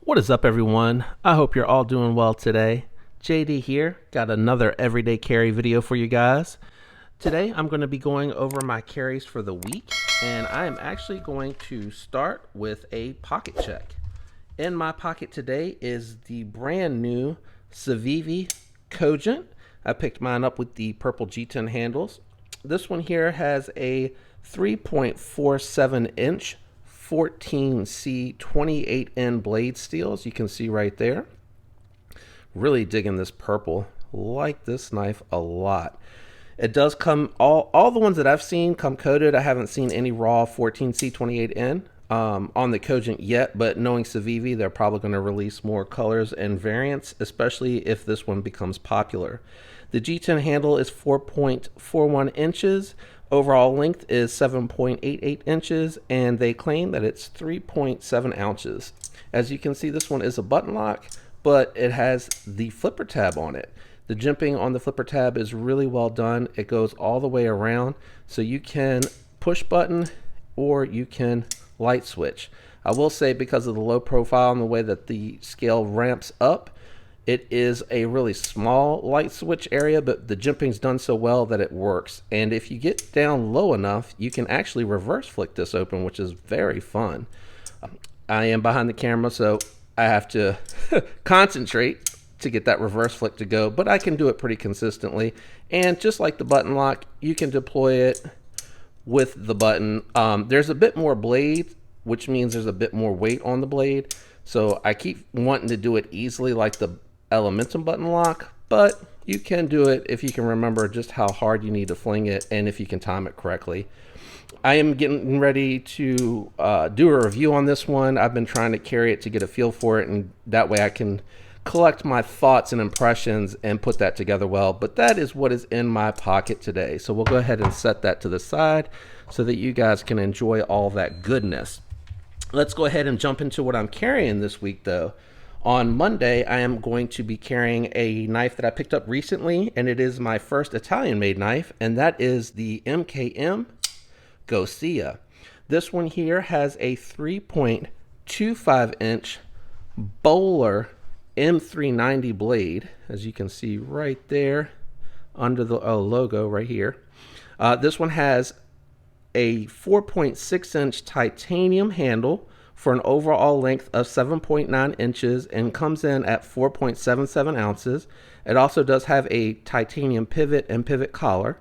What is up, everyone? I hope you're all doing well today. JD here, got another everyday carry video for you guys. Today I'm going to be going over my carries for the week, and I am actually going to start with a pocket check. In my pocket today is the brand new Civivi Cogent. I picked mine up with the purple G10 handles. This one here has a 3.47 inch 14C 28N blade steel, as you can see right there. Really digging this purple. Like this knife a lot. It does come, all the ones that I've seen come coated. I haven't seen any raw 14C 28N on the Cogent yet, but knowing Civivi, they're probably going to release more colors and variants, especially if this one becomes popular. The G10 handle is 4.41 inches. Overall length is 7.88 inches, and they claim that it's 3.7 ounces. As you can see, this one is a button lock, but it has the flipper tab on it. The jimping on the flipper tab is really well done. It goes all the way around, so you can push button or you can light switch. I will say, because of the low profile and the way that the scale ramps up, it is a really small light switch area, but the jimping's done so well that it works. And if you get down low enough, you can actually reverse flick this open, which is very fun. I am behind the camera, so I have to concentrate to get that reverse flick to go, but I can do it pretty consistently. And just like the button lock, you can deploy it with the button. There's a bit more blade, which means there's a bit more weight on the blade. So I keep wanting to do it easily like the Elementum button lock, but you can do it if you can remember just how hard you need to fling it and if you can time it correctly. I am getting ready to do a review on this one. I've been trying to carry it to get a feel for it, and that way I can collect my thoughts and impressions and put that together well. But that is what is in my pocket today. So we'll go ahead and set that to the side so that you guys can enjoy all that goodness. Let's go ahead and jump into what I'm carrying this week, though. On Monday, I am going to be carrying a knife that I picked up recently, and it is my first Italian-made knife, and that is the MKM Goccia. This one here has a 3.25 inch Bowler M390 blade, as you can see right there under the logo right here. This one has a 4.6 inch titanium handle for an overall length of 7.9 inches and comes in at 4.77 ounces. It also does have a titanium pivot and pivot collar.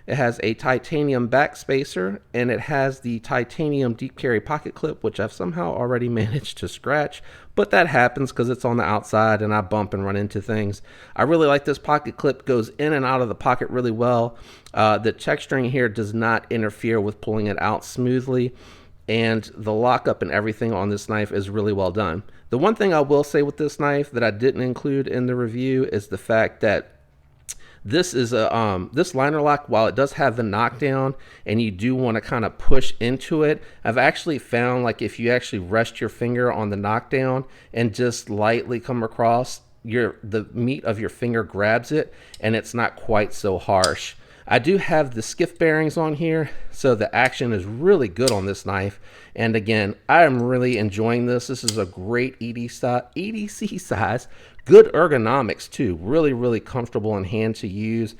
It has a titanium back spacer, and it has the titanium deep carry pocket clip, which I've somehow already managed to scratch, but that happens because it's on the outside and I bump and run into things. I really like this pocket clip. Goes in and out of the pocket really well. The texturing here does not interfere with pulling it out smoothly, and the lockup and everything on this knife is really well done. The one thing I will say with this knife that I didn't include in the review is the fact that this is a this liner lock, while it does have the knockdown and you do want to kind of push into it, I've actually found, like, if you actually rest your finger on the knockdown and just lightly come across, the meat of your finger grabs it and it's not quite so harsh. I do have the skiff bearings on here, so the action is really good on this knife. And again, I am really enjoying this. This is a great EDC size, good ergonomics too. Really comfortable in hand to use.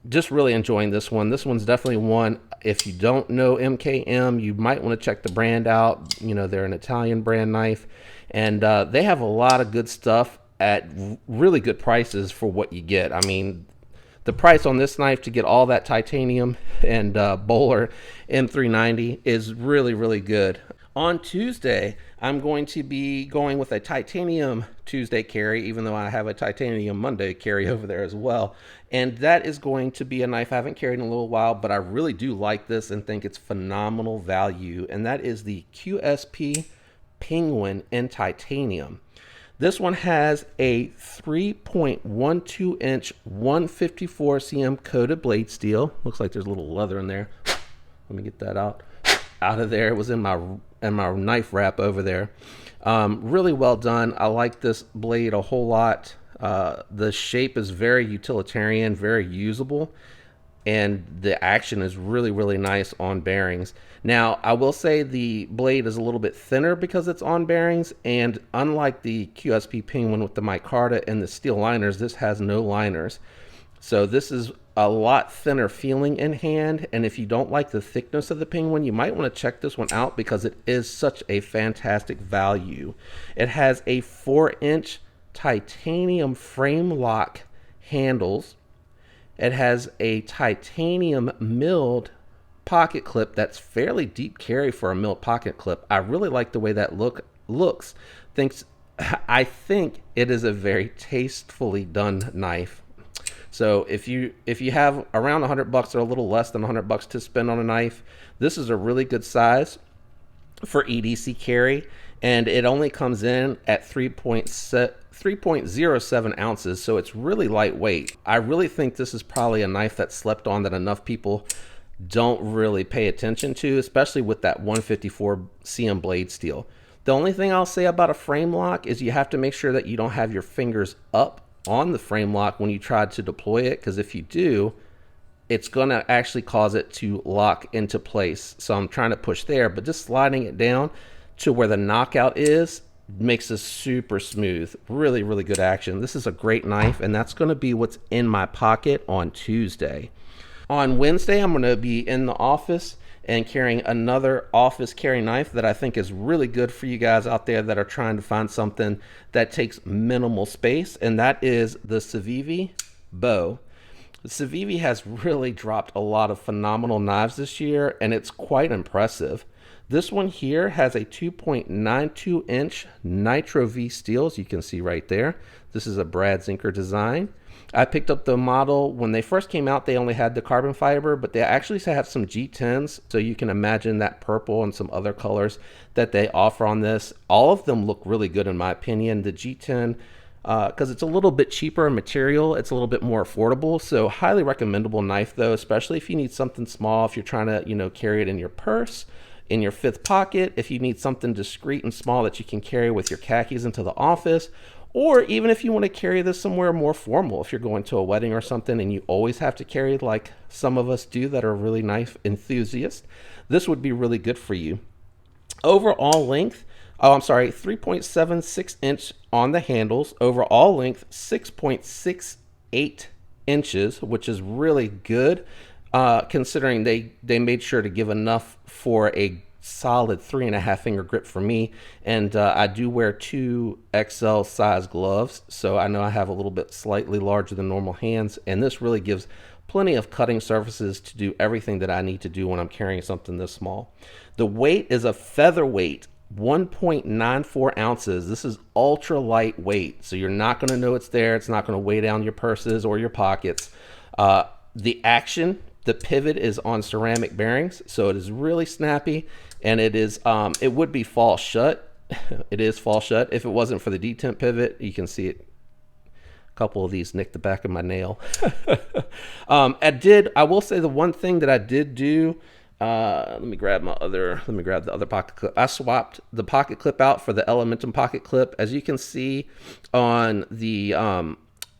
Just really enjoying this one. This one's definitely one, if you don't know MKM, you might want to check the brand out. You know, they're an Italian brand knife, and they have a lot of good stuff at really good prices for what you get. I mean, the price on this knife to get all that titanium and Bowler M390 is really good. On Tuesday, I'm going to be going with a titanium Tuesday carry, even though I have a titanium Monday carry over there as well. And that is going to be a knife I haven't carried in a little while, but I really do like this and think it's phenomenal value. And that is the QSP Penguin in titanium. This one has a 3.12 inch 154 cm coated blade steel. Looks like there's a little leather in there. Let me get that out of there. It was in my knife wrap over there. Really well done. I like this blade a whole lot. The shape is very utilitarian, very usable. and the action is really, really nice on bearings. Now, I will say the blade is a little bit thinner because it's on bearings, and unlike the QSP Penguin with the micarta and the steel liners, this has no liners. So this is a lot thinner feeling in hand, and if you don't like the thickness of the Penguin, you might want to check this one out because it is such a fantastic value. It has a 4-inch titanium frame lock handles. It has a titanium milled pocket clip that's fairly deep carry for a milled pocket clip. I really like the way that looks. I think it is a very tastefully done knife. So if you have around $100 or a little less than $100 to spend on a knife, this is a really good size for EDC carry, and it only comes in at 3.07 ounces, so it's really lightweight. I really think this is probably a knife that's slept on, that enough people don't really pay attention to, especially with that 154 CM blade steel. The only thing I'll say about a frame lock is you have to make sure that you don't have your fingers up on the frame lock when you try to deploy it, because if you do, it's going to actually cause it to lock into place. So I'm trying to push there, but just sliding it down to where the knockout is makes this super smooth. Really, really good action. This is a great knife, and that's going to be what's in my pocket on Tuesday. On Wednesday, I'm going to be in the office and carrying another office carry knife that I think is really good for you guys out there that are trying to find something that takes minimal space, and that is the Civivi Bo. The Civivi has really dropped a lot of phenomenal knives this year, and it's quite impressive. This one here has a 2.92 inch Nitro V steel, as you can see right there. This is a Brad Zinker design. I picked up the model when they first came out. They only had the carbon fiber, but they actually have some G10s, so you can imagine that purple and some other colors that they offer on this. All of them look really good in my opinion. The G10, because it's a little bit cheaper in material, it's a little bit more affordable, so highly recommendable knife though, especially if you need something small, if you're trying to carry it in your purse, in your fifth pocket, if you need something discreet and small that you can carry with your khakis into the office, or even if you want to carry this somewhere more formal, if you're going to a wedding or something and you always have to carry it like some of us do that are really knife enthusiasts, this would be really good for you. Overall length, 3.76 inch on the handles. Overall length, 6.68 inches, which is really good, considering they made sure to give enough for a solid 3.5 finger grip for me, and I do wear 2 XL size gloves, so I know I have a little bit slightly larger than normal hands, and this really gives plenty of cutting surfaces to do everything that I need to do when I'm carrying something this small. The weight is a featherweight 1.94 ounces. This is ultra lightweight, so you're not going to know it's there. It's not going to weigh down your purses or your pockets. The action, the pivot is on ceramic bearings, so it is really snappy, and it is it would be fall shut. It is fall shut. If it wasn't for the detent pivot, you can see it. A couple of these nicked the back of my nail. I will say the one thing that I did do. Let me grab the other pocket clip. I swapped the pocket clip out for the Elementum pocket clip. As you can see on the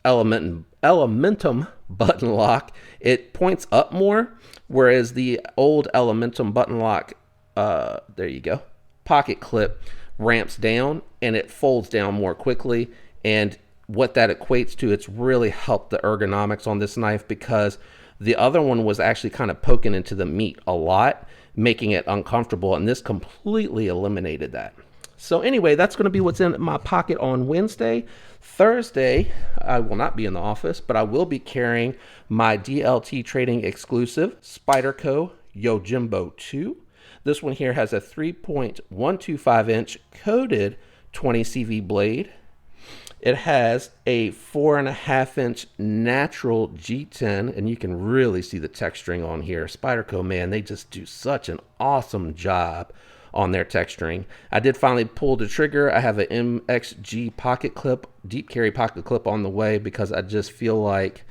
Elementum button lock, it points up more, whereas the old Elementum button lock, there you go, pocket clip ramps down and it folds down more quickly. And what that equates to, it's really helped the ergonomics on this knife, because the other one was actually kind of poking into the meat a lot, making it uncomfortable, and this completely eliminated that. So anyway, that's going to be what's in my pocket on Wednesday. Thursday, I will not be in the office, but I will be carrying my DLT Trading exclusive Spyderco Yojimbo 2. This one here has a 3.125 inch coated 20 CV blade. It has a 4.5 inch natural G10, and you can really see the texturing on here. Spyderco, man, they just do such an awesome job on their texturing. I did finally pull the trigger. I have an MXG pocket clip, deep carry pocket clip on the way, because I just feel like,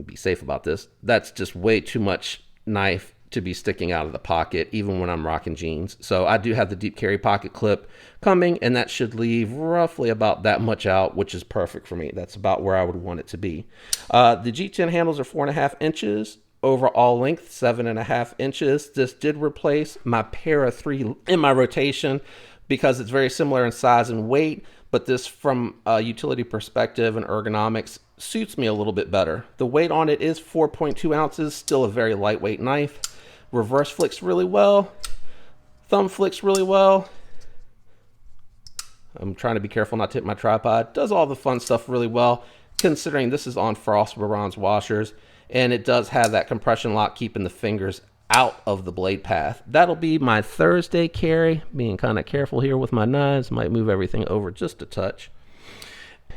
be safe about this, that's just way too much knife to be sticking out of the pocket even when I'm rocking jeans. So I do have the deep carry pocket clip coming, and that should leave roughly about that much out, which is perfect for me. That's about where I would want it to be. The G10 handles are 4.5 inches. Overall length 7.5 inches. This did replace my Para 3 in my rotation because it's very similar in size and weight, but this from a utility perspective and ergonomics suits me a little bit better. The weight on it is 4.2 ounces, still a very lightweight knife. Reverse flicks really well. Thumb flicks really well. I'm trying to be careful not to hit my tripod. Does all the fun stuff really well, considering this is on frost bronze washers, and it does have that compression lock keeping the fingers out of the blade path. That'll be my Thursday carry. Being kind of careful here with my knives. Might move everything over just a touch.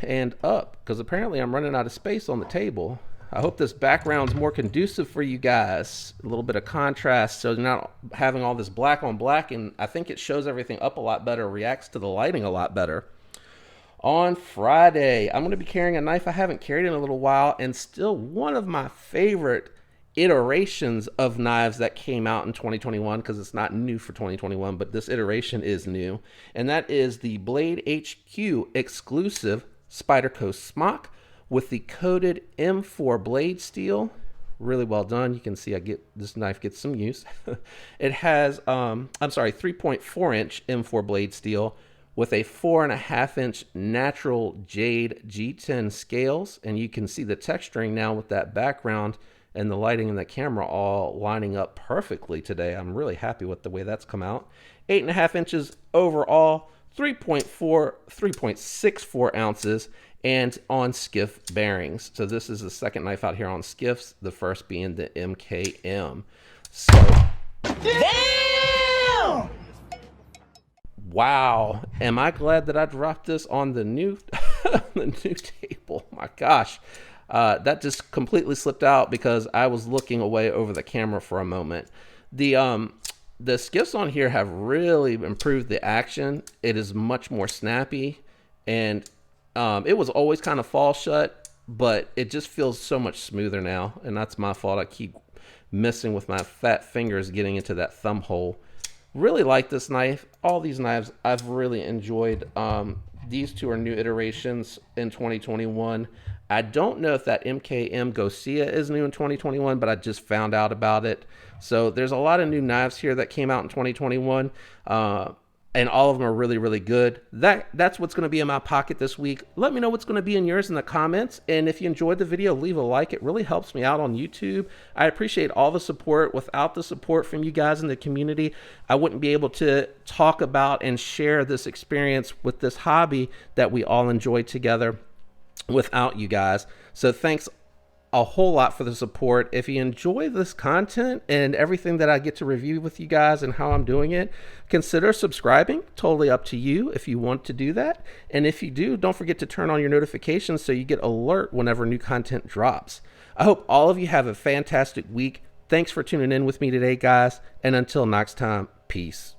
And up, because apparently I'm running out of space on the table. I hope this background's more conducive for you guys. A little bit of contrast, so you're not having all this black on black, and I think it shows everything up a lot better, reacts to the lighting a lot better. On Friday, I'm going to be carrying a knife I haven't carried in a little while, and still one of my favorite iterations of knives that came out in 2021, because it's not new for 2021, but this iteration is new, and that is the Blade HQ exclusive Spyderco Smock with the coated M4 blade steel. Really well done. You can see this knife gets some use. It has 3.4 inch M4 blade steel with a 4.5 inch natural jade G10 scales, and you can see the texturing now with that background and the lighting and the camera all lining up perfectly today. I'm really happy with the way that's come out. 8.5 inches overall, 3.64 ounces, and on skiff bearings. So this is the second knife out here on skiffs, the first being the MKM. So, damn! Wow, am I glad that I dropped this on the new the new table. My gosh, that just completely slipped out because I was looking away over the camera for a moment. The skiffs on here have really improved the action. It is much more snappy, and it was always kind of fall shut, but it just feels so much smoother now, and that's my fault. I keep messing with my fat fingers getting into that thumb hole. Really like this knife. All these knives I've really enjoyed. These two are new iterations in 2021. I don't know if that MKM Goccia is new in 2021, but I just found out about it. So there's a lot of new knives here that came out in 2021. And all of them are really, really good. That's what's going to be in my pocket this week. Let me know what's going to be in yours in the comments. And if you enjoyed the video, leave a like. It really helps me out on YouTube. I appreciate all the support. Without the support from you guys in the community, I wouldn't be able to talk about and share this experience with this hobby that we all enjoy together without you guys. So thanks a whole lot for the support. If you enjoy this content and everything that I get to review with you guys and how I'm doing it, consider subscribing. Totally up to you if you want to do that. And if you do, don't forget to turn on your notifications so you get alert whenever new content drops. I hope all of you have a fantastic week. Thanks for tuning in with me today, guys. And until next time, peace.